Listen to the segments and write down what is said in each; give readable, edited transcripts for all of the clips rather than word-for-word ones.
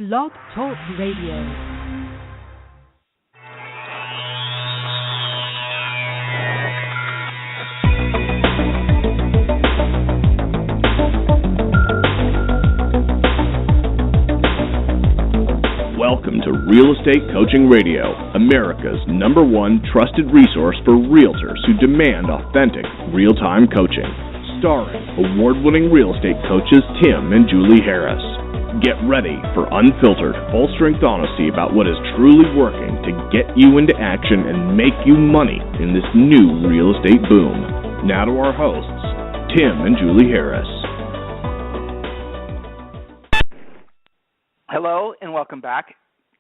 Blog Talk Radio. Welcome to Real Estate Coaching Radio, America's #1 trusted resource for realtors who demand authentic, real-time coaching. Starring award-winning real estate coaches Tim and Julie Harris. Get ready for unfiltered, full-strength honesty about what is truly working to get you into action and make you money in this new real estate boom. Now to our hosts, Tim and Julie Harris. Hello and welcome back.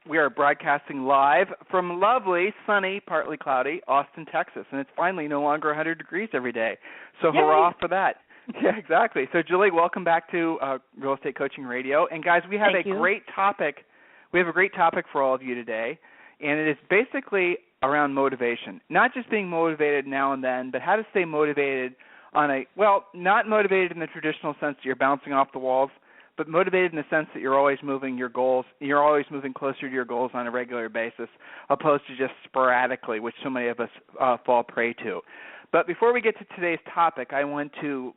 We are broadcasting live from lovely, sunny, partly cloudy Austin, Texas, and it's finally no longer 100 degrees every day. So hurrah for that. Yeah, exactly. So, Julie, welcome back to Real Estate Coaching Radio. And, guys, we have great topic. We have a great topic for all of you today, and it is basically around motivation. Not just being motivated now and then, but how to stay motivated on not motivated in the traditional sense that you're bouncing off the walls, but motivated in the sense that you're always moving your goals, you're always moving closer to your goals on a regular basis, opposed to just sporadically, which so many of us fall prey to. But before we get to today's topic, I want to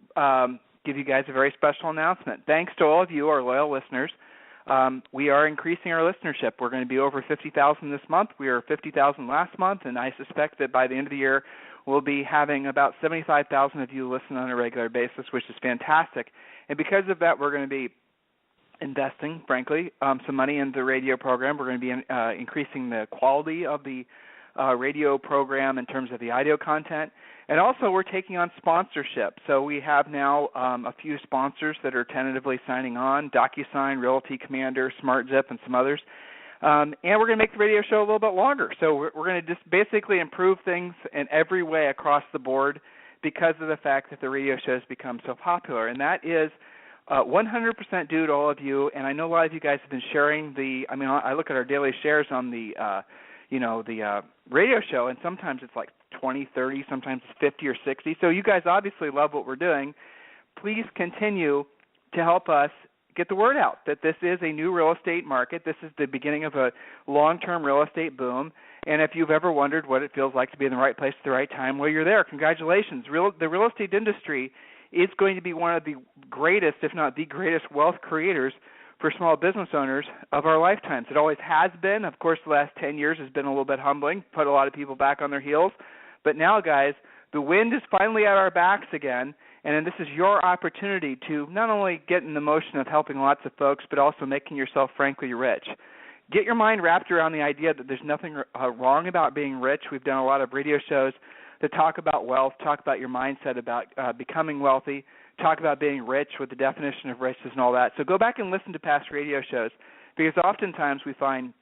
give you guys a very special announcement. Thanks to all of you, our loyal listeners, we are increasing our listenership. We're going to be over 50,000 this month. We were 50,000 last month, and I suspect that by the end of the year, we'll be having about 75,000 of you listen on a regular basis, which is fantastic. And because of that, we're going to be investing, frankly, some money in the radio program. We're going to be increasing the quality of the radio program in terms of the audio content. And also we're taking on sponsorship. So we have now a few sponsors that are tentatively signing on, DocuSign, Realty Commander, SmartZip, and some others. And we're going to make the radio show a little bit longer. So we're going to just basically improve things in every way across the board because of the fact that the radio show has become so popular. And that is 100% due to all of you. And I know a lot of you guys have been sharing I look at our daily shares on the radio show, and sometimes it's like 20, 30, sometimes it's 50 or 60. So you guys obviously love what we're doing. Please continue to help us get the word out that this is a new real estate market. This is the beginning of a long-term real estate boom. And if you've ever wondered what it feels like to be in the right place at the right time, well, you're there. Congratulations. The real estate industry is going to be one of the greatest, if not the greatest, wealth creators for small business owners of our lifetimes. It always has been. Of course, the last 10 years has been a little bit humbling, put a lot of people back on their heels. But now, guys, the wind is finally at our backs again, and this is your opportunity to not only get in the motion of helping lots of folks, but also making yourself frankly rich. Get your mind wrapped around the idea that there's nothing wrong about being rich. We've done a lot of radio shows that talk about wealth, talk about your mindset about becoming wealthy, talk about being rich, what the definition of rich is and all that. So go back and listen to past radio shows, because oftentimes we find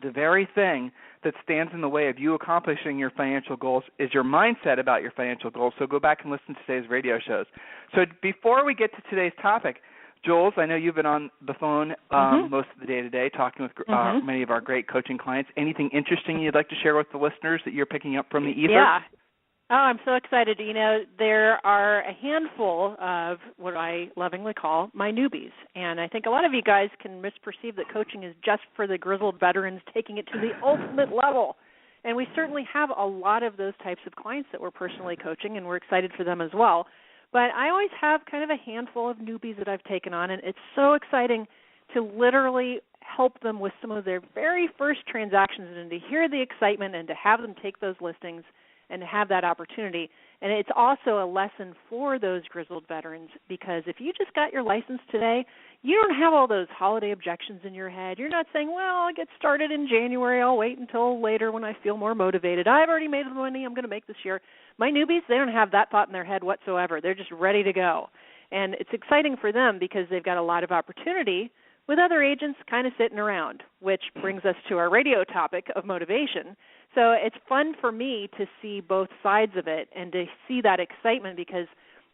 the very thing that stands in the way of you accomplishing your financial goals is your mindset about your financial goals. So go back and listen to today's radio shows. So before we get to today's topic, Jules, I know you've been on the phone most of the day today talking with many of our great coaching clients. Anything interesting you'd like to share with the listeners that you're picking up from the ether? Yeah. Oh, I'm so excited. There are a handful of what I lovingly call my newbies. And I think a lot of you guys can misperceive that coaching is just for the grizzled veterans taking it to the ultimate level. And we certainly have a lot of those types of clients that we're personally coaching, and we're excited for them as well. But I always have kind of a handful of newbies that I've taken on, and it's so exciting to literally help them with some of their very first transactions and to hear the excitement and to have them take those listings and to have that opportunity. And it's also a lesson for those grizzled veterans, because if you just got your license today, you don't have all those holiday objections in your head. You're not saying, well, I'll get started in January. I'll wait until later when I feel more motivated. I've already made the money I'm going to make this year. My newbies, they don't have that thought in their head whatsoever. They're just ready to go. And it's exciting for them because they've got a lot of opportunity with other agents kind of sitting around, which brings us to our radio topic of motivation. So it's fun for me to see both sides of it and to see that excitement, because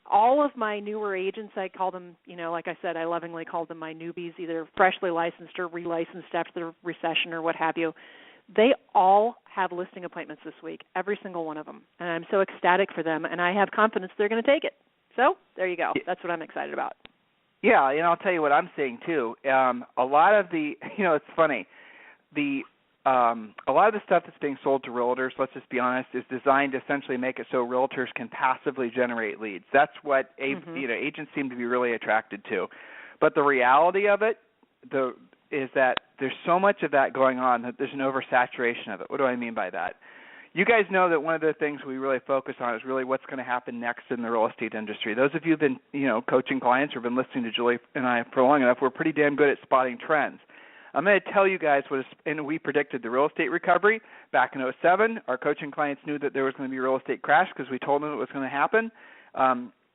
all of my newer agents, I call them, like I said, I lovingly call them my newbies, either freshly licensed or relicensed after the recession or what have you. They all have listing appointments this week, every single one of them. And I'm so ecstatic for them, and I have confidence they're going to take it. So there you go. That's what I'm excited about. Yeah, and I'll tell you what I'm seeing too. A lot of the, it's funny, a lot of the stuff that's being sold to realtors, let's just be honest, is designed to essentially make it so realtors can passively generate leads. That's what agents seem to be really attracted to. But the reality of it is that there's so much of that going on that there's an oversaturation of it. What do I mean by that? You guys know that one of the things we really focus on is really what's going to happen next in the real estate industry. Those of you who've been, coaching clients or been listening to Julie and I for long enough, we're pretty damn good at spotting trends. I'm going to tell you guys and we predicted the real estate recovery back in 2007. Our coaching clients knew that there was going to be a real estate crash because we told them it was going to happen.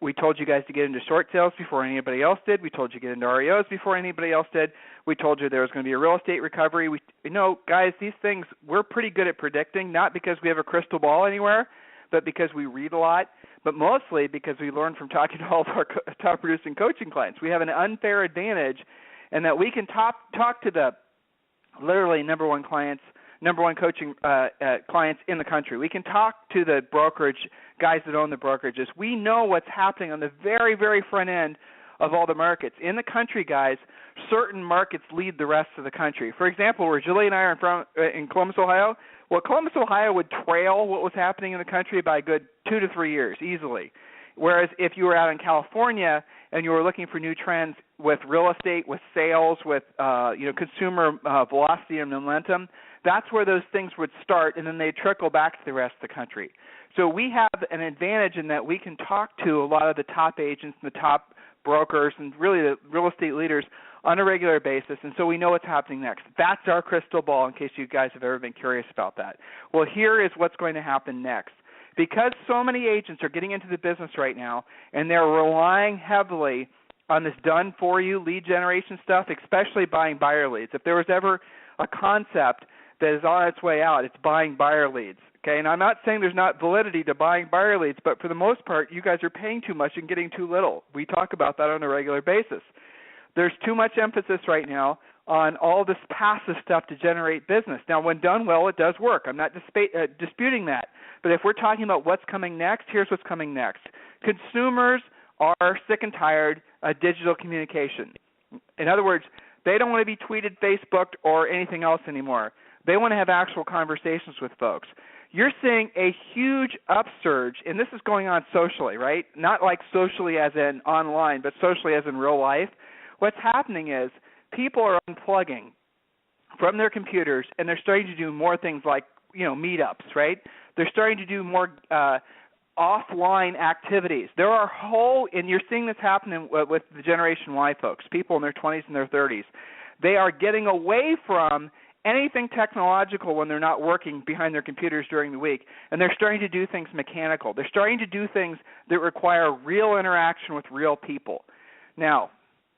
We told you guys to get into short sales before anybody else did. We told you to get into REOs before anybody else did. We told you there was going to be a real estate recovery. Guys, these things we're pretty good at predicting, not because we have a crystal ball anywhere, but because we read a lot, but mostly because we learn from talking to all of our top-producing coaching clients. We have an unfair advantage in that we can talk to the literally number one coaching clients in the country. We can talk to the brokerage guys that own the brokerages. We know what's happening on the very, very front end of all the markets. In the country, guys, certain markets lead the rest of the country. For example, where Julie and I are in Columbus, Ohio, Columbus, Ohio would trail what was happening in the country by a good 2 to 3 years easily. Whereas if you were out in California and you were looking for new trends with real estate, with sales, with consumer velocity and momentum, that's where those things would start, and then they trickle back to the rest of the country. So we have an advantage in that we can talk to a lot of the top agents and the top brokers and really the real estate leaders on a regular basis, and so we know what's happening next. That's our crystal ball in case you guys have ever been curious about that. Well, here is what's going to happen next. Because so many agents are getting into the business right now and they're relying heavily on this done-for-you lead generation stuff, especially buying buyer leads. If there was ever a concept that is on its way out, it's buying buyer leads. Okay, and I'm not saying there's not validity to buying buyer leads, but for the most part, you guys are paying too much and getting too little. We talk about that on a regular basis. There's too much emphasis right now on all this passive stuff to generate business. Now, when done well, it does work. I'm not disputing that. But if we're talking about what's coming next, here's what's coming next. Consumers are sick and tired of digital communication. In other words, they don't want to be tweeted, Facebooked, or anything else anymore. They want to have actual conversations with folks. You're seeing a huge upsurge, and this is going on socially, right? Not like socially as in online, but socially as in real life. What's happening is people are unplugging from their computers, and they're starting to do more things like, meetups, right? They're starting to do more offline activities. There are and you're seeing this happening with the Generation Y folks, people in their 20s and their 30s. They are getting away from anything technological when they're not working behind their computers during the week, and they're starting to do things mechanical. They're starting to do things that require real interaction with real people. Now,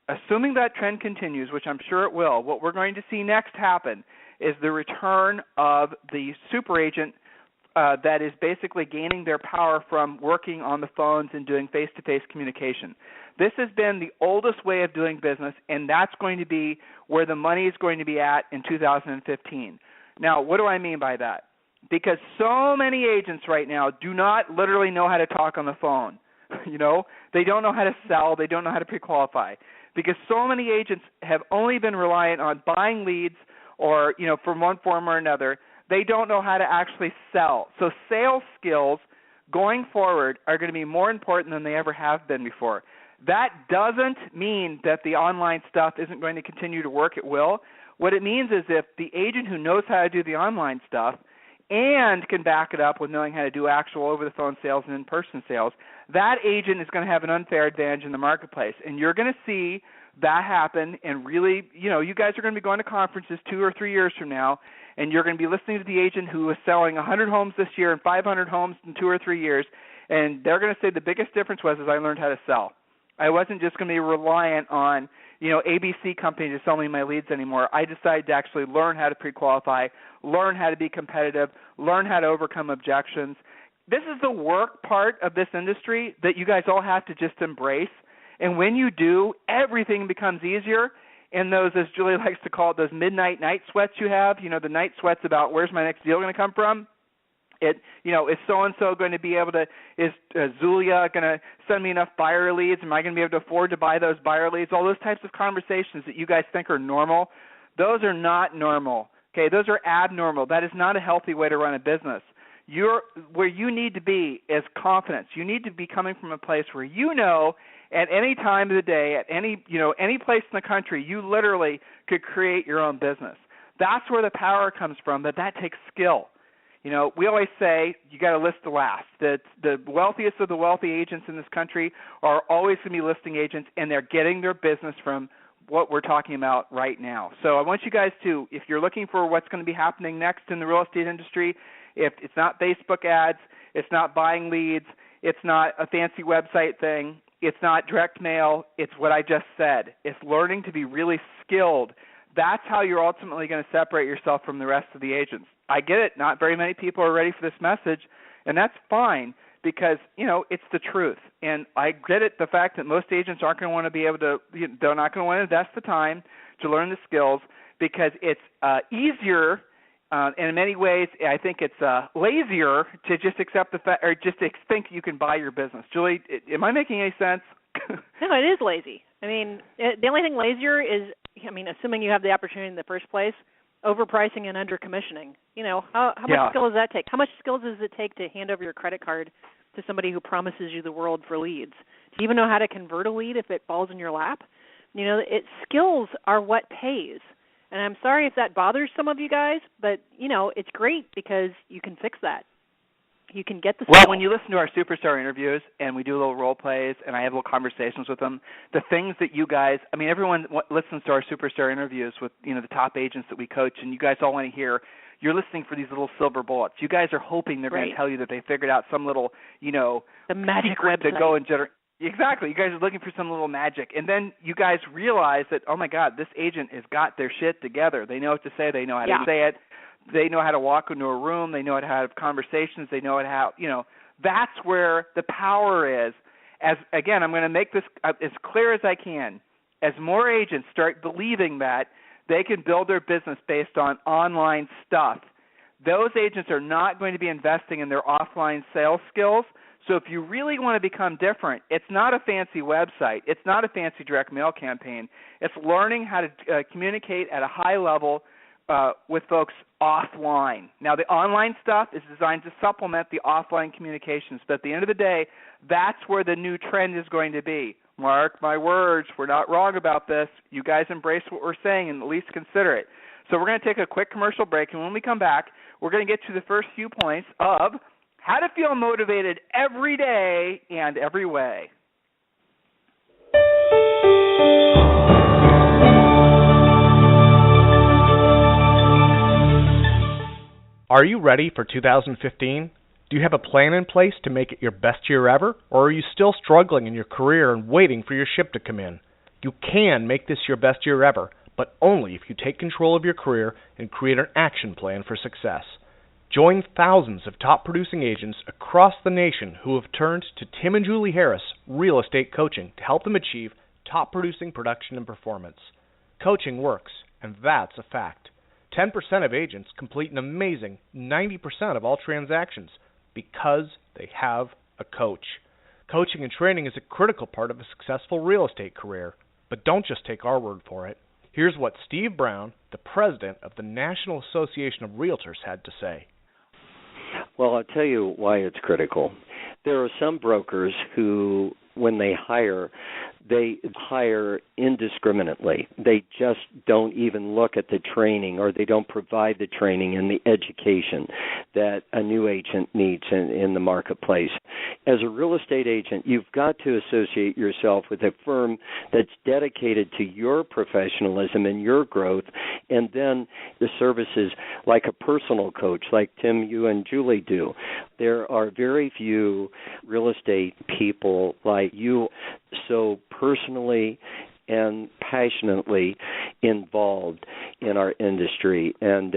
assuming that trend continues, which I'm sure it will, what we're going to see next happen is the return of the super agent that is basically gaining their power from working on the phones and doing face-to-face communication. This has been the oldest way of doing business, and that's going to be where the money is going to be at in 2015. Now, what do I mean by that? Because so many agents right now do not literally know how to talk on the phone. They don't know how to sell. They don't know how to pre-qualify. Because so many agents have only been reliant on buying leads or, from one form or another. They don't know how to actually sell. So sales skills going forward are going to be more important than they ever have been before. That doesn't mean that the online stuff isn't going to continue to work. It will. What it means is if the agent who knows how to do the online stuff and can back it up with knowing how to do actual over-the-phone sales and in-person sales, that agent is going to have an unfair advantage in the marketplace. And you're going to see that happen, and really, you guys are going to be going to conferences 2 or 3 years from now, and you're going to be listening to the agent who is selling 100 homes this year and 500 homes in 2 or 3 years, and they're going to say the biggest difference was I learned how to sell. I wasn't just going to be reliant on, ABC company to sell me my leads anymore. I decided to actually learn how to pre-qualify, learn how to be competitive, learn how to overcome objections. This is the work part of this industry that you guys all have to just embrace. And when you do, everything becomes easier. And those, as Julie likes to call it, those midnight night sweats you have, the night sweats about where's my next deal going to come from, Is so-and-so going to be able to, is Zulia going to send me enough buyer leads? Am I going to be able to afford to buy those buyer leads? All those types of conversations that you guys think are normal, those are not normal. Okay, those are abnormal. That is not a healthy way to run a business. Where you need to be is confidence. You need to be coming from a place where at any time of the day, at any place in the country, you literally could create your own business. That's where the power comes from, that takes skill. We always say you got to list the last. The wealthiest of the wealthy agents in this country are always going to be listing agents, and they're getting their business from what we're talking about right now. So I want you guys to, if you're looking for what's going to be happening next in the real estate industry, if it's not Facebook ads, it's not buying leads, it's not a fancy website thing, it's not direct mail, it's what I just said. It's learning to be really skilled. That's how you're ultimately going to separate yourself from the rest of the agents. I get it. Not very many people are ready for this message, and that's fine because, it's the truth. And I get it, the fact that most agents aren't going to want to be able to, they're not going to want to invest the time to learn the skills because it's easier, and in many ways I think it's lazier to just accept the fact or just to think you can buy your business. Julie, am I making any sense? No, it is lazy. I mean, the only thing lazier is, assuming you have the opportunity in the first place, overpricing and undercommissioning. How much skill does that take? How much skills does it take to hand over your credit card to somebody who promises you the world for leads? Do you even know how to convert a lead if it falls in your lap? Skills are what pays. And I'm sorry if that bothers some of you guys, but, it's great because you can fix that. You can get the skills. Well, when you listen to our superstar interviews and we do little role plays and I have little conversations with them, the things that you guys, everyone listens to our superstar interviews with, the top agents that we coach, and you guys all want to hear, you're listening for these little silver bullets. You guys are hoping they're going to tell you that they figured out some little, the magic secret website to go and generate. Exactly. You guys are looking for some little magic. And then you guys realize that, oh, my God, this agent has got their shit together. They know what to say. They know how to say it. They know how to walk into a room. They know how to have conversations. They know how, that's where the power is. Again, I'm going to make this as clear as I can. As more agents start believing that they can build their business based on online stuff, those agents are not going to be investing in their offline sales skills. So if you really want to become different, it's not a fancy website. It's not a fancy direct mail campaign. It's learning how to communicate at a high level with folks offline. Now, the online stuff is designed to supplement the offline communications, but at the end of the day, that's where the new trend is going to be. Mark my words, we're not wrong about this. You guys embrace what we're saying and at least consider it. So we're going to take a quick commercial break, and when we come back, we're going to get to the first few points of how to feel motivated every day and every way. Are you ready for 2015? Do you have a plan in place to make it your best year ever? Or are you still struggling in your career and waiting for your ship to come in? You can make this your best year ever, but only if you take control of your career and create an action plan for success. Join thousands of top-producing agents across the nation who have turned to Tim and Julie Harris Real Estate Coaching to help them achieve top-producing production and performance. Coaching works, and that's a fact. 10% of agents complete an amazing 90% of all transactions because they have a coach. Coaching and training is a critical part of a successful real estate career, but don't just take our word for it. Here's what Steve Brown, the president of the National Association of Realtors, had to say. Well, I'll tell you why it's critical. There are some brokers who, when they hire indiscriminately. They just don't even look at the training, or they don't provide the training and the education that a new agent needs in the marketplace. As a real estate agent, you've got to associate yourself with a firm that's dedicated to your professionalism and your growth, and then the services like a personal coach, like Tim, you and Julie do. There are very few real estate people like you, so personally and passionately involved in our industry. And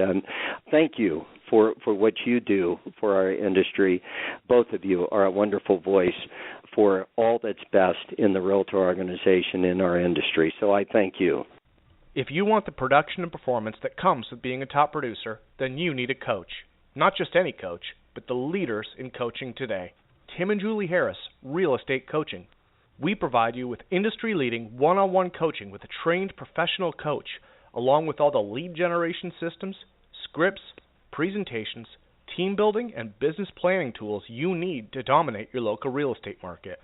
thank you for what you do for our industry. Both of you are a wonderful voice for all that's best in the Realtor organization in our industry. So I thank you. If you want the production and performance that comes with being a top producer, then you need a coach. Not just any coach, but the leaders in coaching today. Tim and Julie Harris, Real Estate Coaching. We provide you with industry-leading one-on-one coaching with a trained professional coach, along with all the lead generation systems, scripts, presentations, team building, and business planning tools you need to dominate your local real estate market.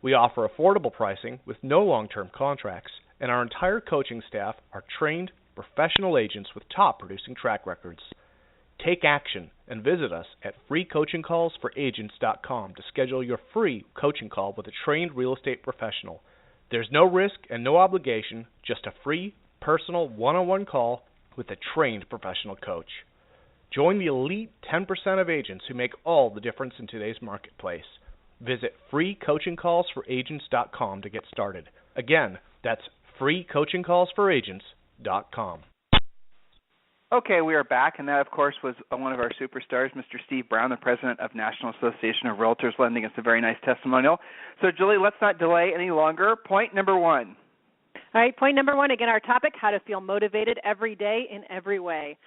We offer affordable pricing with no long-term contracts, and our entire coaching staff are trained professional agents with top producing track records. Take action and visit us at freecoachingcallsforagents.com to schedule your free coaching call with a trained real estate professional. There's no risk and no obligation, just a free, personal, one-on-one call with a trained professional coach. Join the elite 10% of agents who make all the difference in today's marketplace. Visit freecoachingcallsforagents.com to get started. Again, that's freecoachingcallsforagents.com. Okay, we are back, and that, of course, was one of our superstars, Mr. Steve Brown, the president of National Association of Realtors, lending us a very nice testimonial. So, Julie, let's not delay any longer. Point number one. All right, point number one, again, our topic, how to feel motivated every day in every way.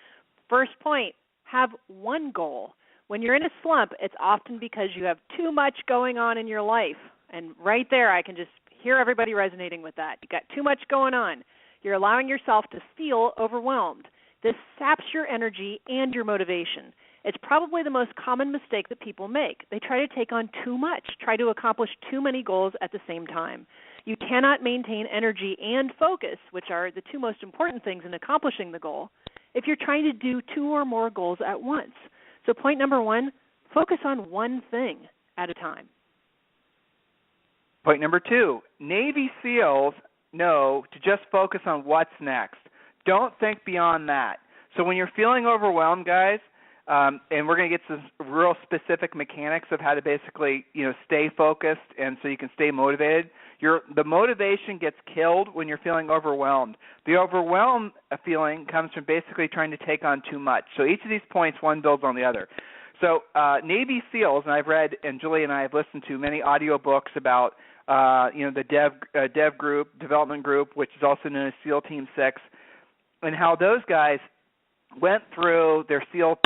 First point, have one goal. When you're in a slump, it's often because you have too much going on in your life. And right there, I can just hear everybody resonating with that. You've got too much going on. You're allowing yourself to feel overwhelmed. This saps your energy and your motivation. It's probably the most common mistake that people make. They try to take on too much, try to accomplish too many goals at the same time. You cannot maintain energy and focus, which are the two most important things in accomplishing the goal, if you're trying to do two or more goals at once. So point number one, focus on one thing at a time. Point number two, Navy SEALs know to just focus on what's next. Don't think beyond that. So when you're feeling overwhelmed, guys, and we're going to get some real specific mechanics of how to basically, stay focused and so you can stay motivated. The motivation gets killed when you're feeling overwhelmed. The overwhelmed feeling comes from basically trying to take on too much. So each of these points, one builds on the other. So Navy SEALs, and I've read, and Julie and I have listened to many audio books about, the dev group, development group, which is also known as SEAL Team 6, and how those guys went through their SEAL,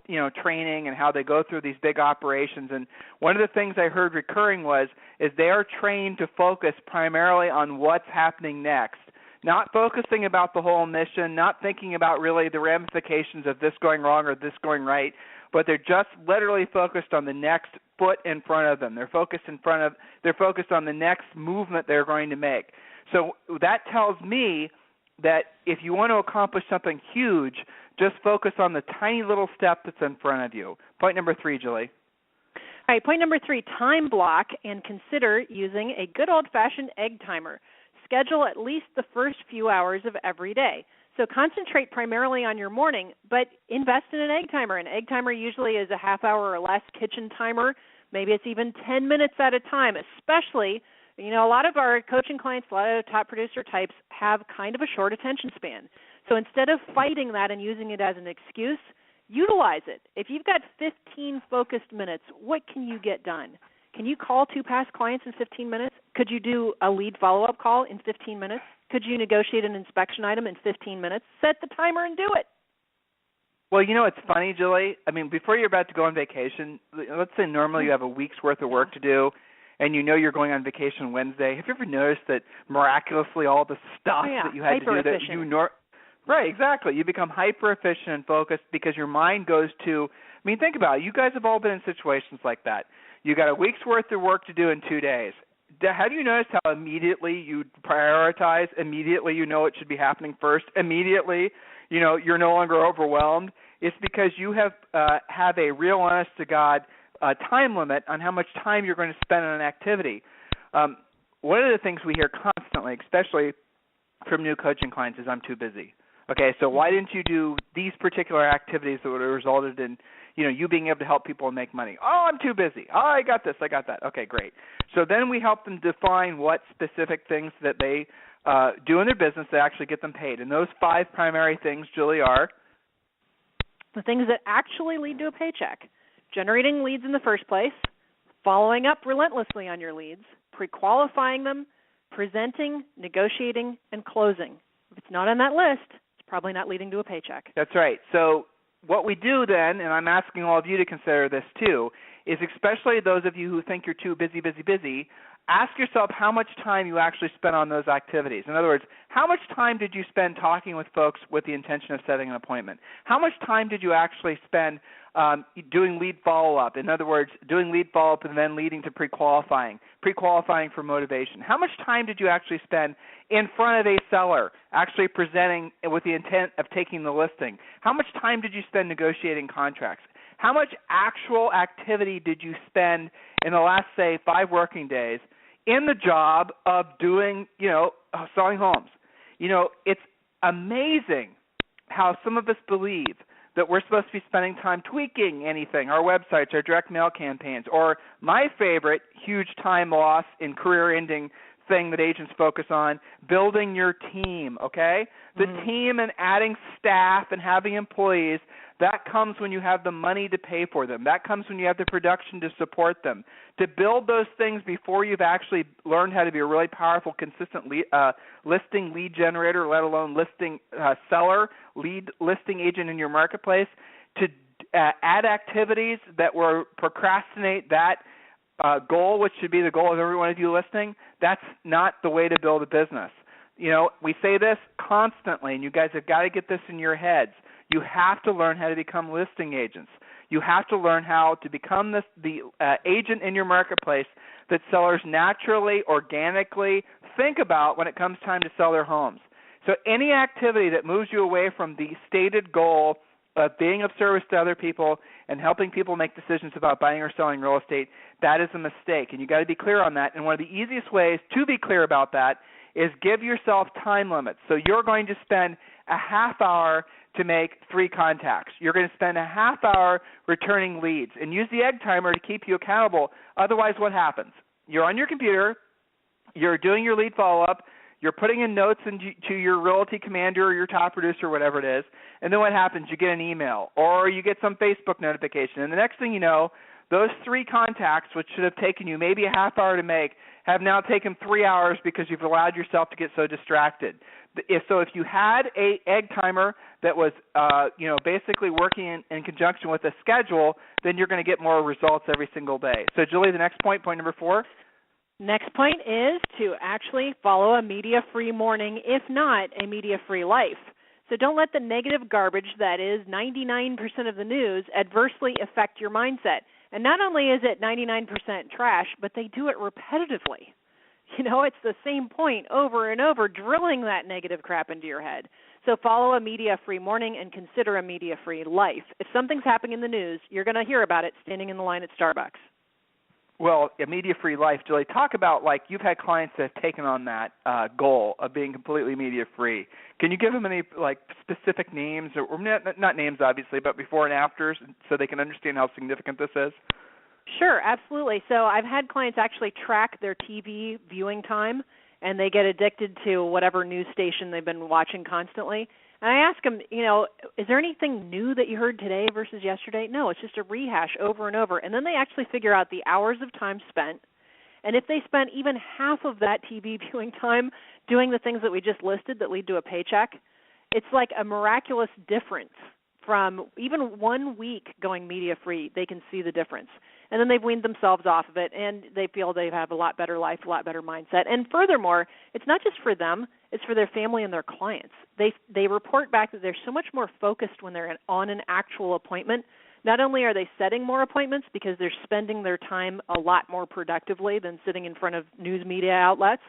training and how they go through these big operations. And one of the things I heard recurring is they are trained to focus primarily on what's happening next, not focusing about the whole mission, not thinking about really the ramifications of this going wrong or this going right, but they're just literally focused on the next foot in front of them. They're focused on the next movement they're going to make. So that tells me that if you want to accomplish something huge, just focus on the tiny little step that's in front of you. Point number three, Julie. All right, point number three, time block and consider using a good old-fashioned egg timer. Schedule at least the first few hours of every day. So concentrate primarily on your morning, but invest in an egg timer. An egg timer usually is a half hour or less kitchen timer. Maybe it's even 10 minutes at a time, especially a lot of our coaching clients, a lot of top producer types have kind of a short attention span. So instead of fighting that and using it as an excuse, utilize it. If you've got 15 focused minutes, what can you get done? Can you call 2 past clients in 15 minutes? Could you do a lead follow-up call in 15 minutes? Could you negotiate an inspection item in 15 minutes? Set the timer and do it. Well, it's funny, Julie. I mean, before you're about to go on vacation, let's say normally you have a week's worth of work to do, and you're going on vacation Wednesday. Have you ever noticed that miraculously all the stuff that you had to do that you right, exactly. You become hyper efficient and focused because your mind goes to. I mean, think about it. You guys have all been in situations like that. You got a week's worth of work to do in 2 days. Have you noticed how immediately you prioritize? Immediately you know it should be happening first. Immediately, you're no longer overwhelmed. It's because you have a real, honest to God time limit on how much time you're going to spend on an activity. One of the things we hear constantly, especially from new coaching clients, is I'm too busy. Okay, so why didn't you do these particular activities that would have resulted in, you being able to help people and make money? Oh, I'm too busy. Oh, I got this, I got that. Okay, great. So then we help them define what specific things that they do in their business that actually get them paid. And those 5 primary things, Julie, are? The things that actually lead to a paycheck. Generating leads in the first place, following up relentlessly on your leads, pre-qualifying them, presenting, negotiating, and closing. If it's not on that list, it's probably not leading to a paycheck. That's right. So what we do then, and I'm asking all of you to consider this too, is especially those of you who think you're too busy, ask yourself how much time you actually spent on those activities. In other words, how much time did you spend talking with folks with the intention of setting an appointment? How much time did you actually spend doing lead follow-up? In other words, doing lead follow-up and then leading to pre-qualifying for motivation. How much time did you actually spend in front of a seller, actually presenting with the intent of taking the listing? How much time did you spend negotiating contracts? How much actual activity did you spend in the last, say, 5 working days in the job of doing, selling homes? It's amazing how some of us believe that we're supposed to be spending time tweaking anything, our websites, our direct mail campaigns, or my favorite huge time loss in career-ending thing that agents focus on, building your team, okay? The team and adding staff and having employees, that comes when you have the money to pay for them. That comes when you have the production to support them. To build those things before you've actually learned how to be a really powerful, consistent listing lead generator, let alone listing seller, lead listing agent in your marketplace, to add activities that will procrastinate that goal, which should be the goal of every one of you listening, that's not the way to build a business. We say this constantly, and you guys have got to get this in your heads. You have to learn how to become listing agents. You have to learn how to become the agent in your marketplace that sellers naturally, organically think about when it comes time to sell their homes. So any activity that moves you away from the stated goal of being of service to other people and helping people make decisions about buying or selling real estate, that is a mistake, and you got to be clear on that. And one of the easiest ways to be clear about that is give yourself time limits. So you're going to spend a half hour to make 3 contacts. You're going to spend a half hour returning leads, and use the egg timer to keep you accountable. Otherwise, what happens? You're on your computer, you're doing your lead follow-up, you're putting in notes to your Realty Commander or your top producer, whatever it is, and then what happens? You get an email or you get some Facebook notification, and the next thing you know, those 3 contacts, which should have taken you maybe a half hour to make, have now taken 3 hours because you've allowed yourself to get so distracted. So if you had a egg timer that was, basically working in conjunction with a schedule, then you're going to get more results every single day. So, Julie, the next point number 4. Next point is to actually follow a media-free morning, if not a media-free life. So don't let the negative garbage that is 99% of the news adversely affect your mindset. And not only is it 99% trash, but they do it repetitively. It's the same point over and over, drilling that negative crap into your head. So follow a media-free morning and consider a media-free life. If something's happening in the news, you're going to hear about it standing in the line at Starbucks. Well, a media-free life, Julie, talk about, you've had clients that have taken on that goal of being completely media-free. Can you give them any, specific names, or not names, obviously, but before and afters, so they can understand how significant this is? Sure, absolutely. So I've had clients actually track their TV viewing time, and they get addicted to whatever news station they've been watching constantly. And I ask them, is there anything new that you heard today versus yesterday? No, it's just a rehash over and over. And then they actually figure out the hours of time spent. And if they spent even half of that TV viewing time doing the things that we just listed that lead to a paycheck, it's like a miraculous difference. From even 1 week going media-free, they can see the difference. And then they've weaned themselves off of it, and they feel they have a lot better life, a lot better mindset. And furthermore, it's not just for them, it's for their family and their clients. They report back that they're so much more focused when they're on an actual appointment. Not only are they setting more appointments because they're spending their time a lot more productively than sitting in front of news media outlets,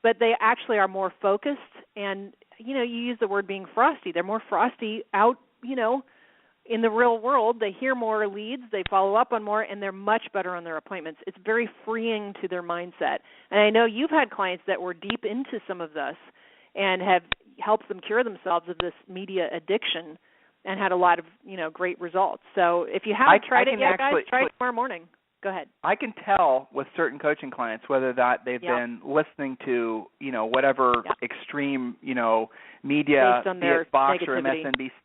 but they actually are more focused. And, you use the word being frosty. They're more frosty out, in the real world. They hear more leads, they follow up on more, and they're much better on their appointments. It's very freeing to their mindset. And I know you've had clients that were deep into some of this and have helped them cure themselves of this media addiction and had a lot of, great results. So if you haven't tried it yet, guys, try it tomorrow morning. Go ahead. I can tell with certain coaching clients whether that they've been listening to, whatever extreme, media, based on be their it Fox negativity. or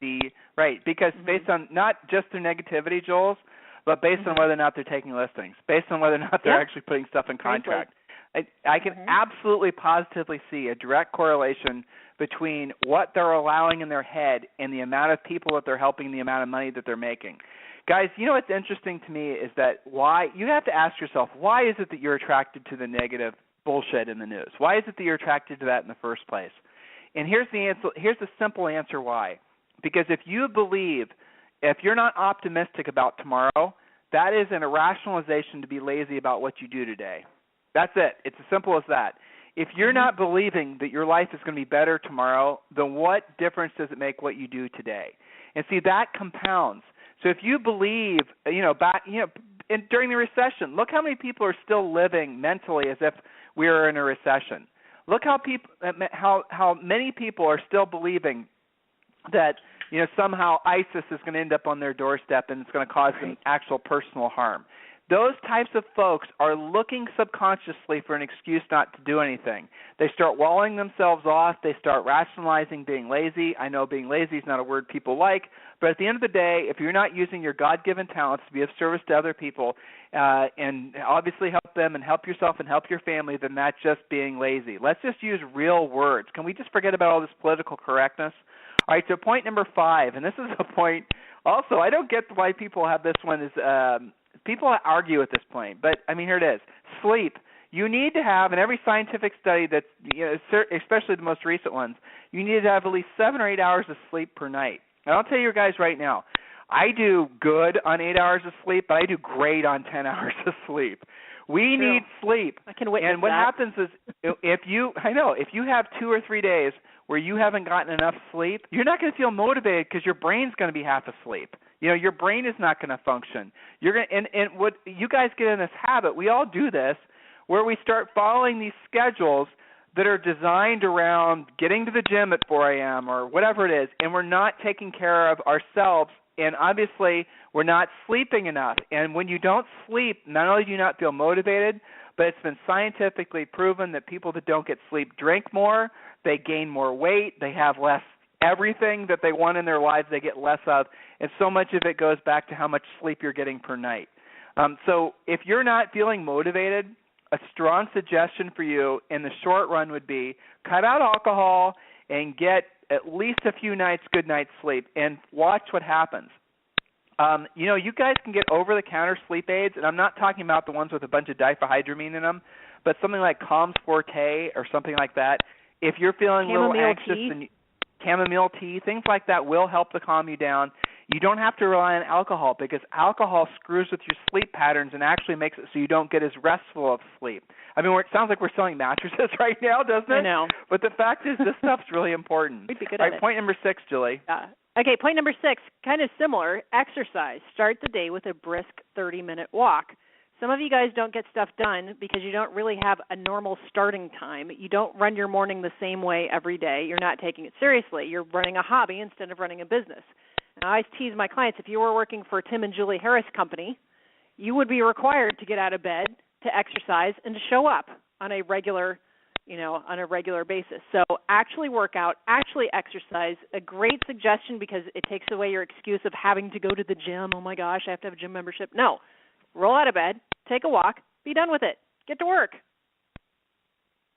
MSNBC, right? Because based on not just their negativity, Jules, but based on whether or not they're taking listings, based on whether or not they're actually putting stuff in contract. I can absolutely positively see a direct correlation between what they're allowing in their head and the amount of people that they're helping, the amount of money that they're making. Guys, you know what's interesting to me is that you have to ask yourself, why is it that you're attracted to the negative bullshit in the news? Why is it that you're attracted to that in the first place? And here's the answer. Here's the simple answer why. Because if you're not optimistic about tomorrow, that is a rationalization to be lazy about what you do today. That's it. It's as simple as that. If you're not believing that your life is going to be better tomorrow, then what difference does it make what you do today? And see, that compounds. So if you believe, during the recession, look how many people are still living mentally as if we are in a recession. Look how many people are still believing that somehow ISIS is going to end up on their doorstep and it's going to cause them actual personal harm. Those types of folks are looking subconsciously for an excuse not to do anything. They start walling themselves off. They start rationalizing being lazy. I know being lazy is not a word people like, but at the end of the day, if you're not using your God-given talents to be of service to other people and obviously help them and help yourself and help your family, then that's just being lazy. Let's just use real words. Can we just forget about all this political correctness? All right, so point number 5, and this is a point also, I don't get why people have this one is people argue at this point, but here it is. Sleep. You need to have, in every scientific study that's, especially the most recent ones, you need to have at least 7 or 8 hours of sleep per night. And I'll tell you guys right now, I do good on 8 hours of sleep, but I do great on 10 hours of sleep. We need sleep. I can witness and what that. happens is if you have 2 or 3 days where you haven't gotten enough sleep, you're not going to feel motivated because your brain's going to be half asleep. Your brain is not going to function. You're going and what you guys get in this habit, we all do this, where we start following these schedules that are designed around getting to the gym at 4 a.m. or whatever it is, and we're not taking care of ourselves, and obviously we're not sleeping enough. And when you don't sleep, not only do you not feel motivated, but it's been scientifically proven that people that don't get sleep drink more, they gain more weight, they have less everything that they want in their lives, they get less of, and so much of it goes back to how much sleep you're getting per night. So if you're not feeling motivated, a strong suggestion for you in the short run would be cut out alcohol and get at least a few nights good night's sleep and watch what happens. You guys can get over-the-counter sleep aids, and I'm not talking about the ones with a bunch of diphenhydramine in them, but something like Calms Forte or something like that. If you're feeling a little anxious, then chamomile tea, things like that will help to calm you down. You don't have to rely on alcohol because alcohol screws with your sleep patterns and actually makes it so you don't get as restful of sleep. It sounds like we're selling mattresses right now, doesn't it? I know. But the fact is this stuff's really important. We'd be good All at right, it. point number 6, Julie. Okay, point number 6, kind of similar, exercise. Start the day with a brisk 30-minute walk. Some of you guys don't get stuff done because you don't really have a normal starting time. You don't run your morning the same way every day. You're not taking it seriously. You're running a hobby instead of running a business. And I always tease my clients, if you were working for Tim and Julie Harris Company, you would be required to get out of bed, to exercise, and to show up on a regular basis. So actually work out, actually exercise. A great suggestion because it takes away your excuse of having to go to the gym. Oh, my gosh, I have to have a gym membership. No. Roll out of bed, take a walk, be done with it. Get to work.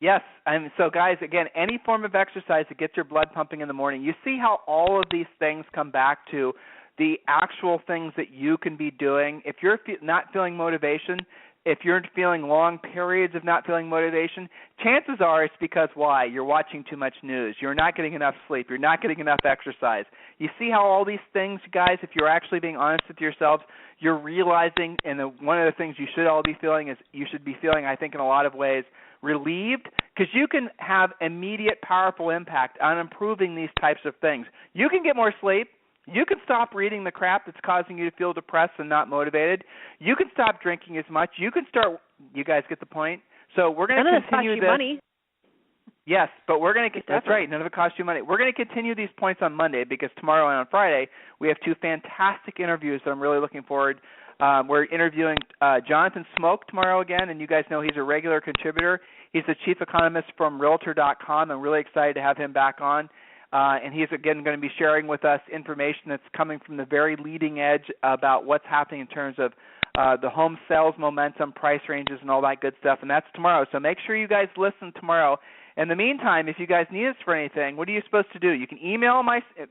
Yes, and so guys, again, any form of exercise that gets your blood pumping in the morning, you see how all of these things come back to the actual things that you can be doing. If you're not feeling motivation, if you're feeling long periods of not feeling motivation, chances are it's because why? You're watching too much news. You're not getting enough sleep. You're not getting enough exercise. You see how all these things, guys, if you're actually being honest with yourselves, you're realizing, and one of the things you should all be feeling is you should be feeling, I think, in a lot of ways, relieved, because you can have immediate, powerful impact on improving these types of things. You can get more sleep. You can stop reading the crap that's causing you to feel depressed and not motivated. You can stop drinking as much. You can start. You guys get the point? So we're going to continue this. Money. Yes, but we're going to. That's right. None of it costs you money. We're going to continue these points on Monday because tomorrow and on Friday we have 2 fantastic interviews that I'm really looking forward. We're interviewing Jonathan Smoke tomorrow again, and you guys know he's a regular contributor. He's the chief economist from Realtor.com. I'm really excited to have him back on. And he's, again, going to be sharing with us information that's coming from the very leading edge about what's happening in terms of the home sales momentum, price ranges, and all that good stuff. And that's tomorrow. So make sure you guys listen tomorrow In the meantime, if you guys need us for anything, what are you supposed to do? You can email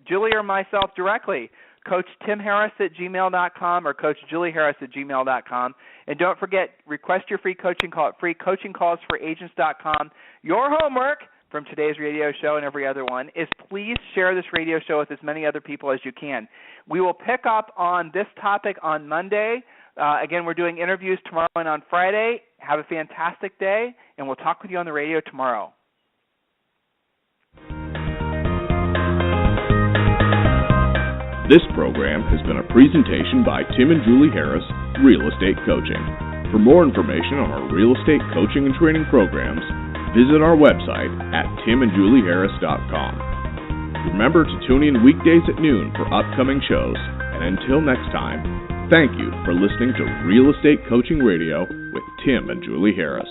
Julie or myself directly, CoachTimHarris@gmail.com or CoachJulieHarris@gmail.com. And don't forget, request your free coaching call at freecoachingcallsforagents.com. Your homework from today's radio show and every other one is please share this radio show with as many other people as you can. We will pick up on this topic on Monday. Again, we're doing interviews tomorrow and on Friday. Have a fantastic day, and we'll talk with you on the radio tomorrow. This program has been a presentation by Tim and Julie Harris, Real Estate Coaching. For more information on our real estate coaching and training programs, visit our website at timandjulieharris.com. Remember to tune in weekdays at noon for upcoming shows. And until next time, thank you for listening to Real Estate Coaching Radio with Tim and Julie Harris.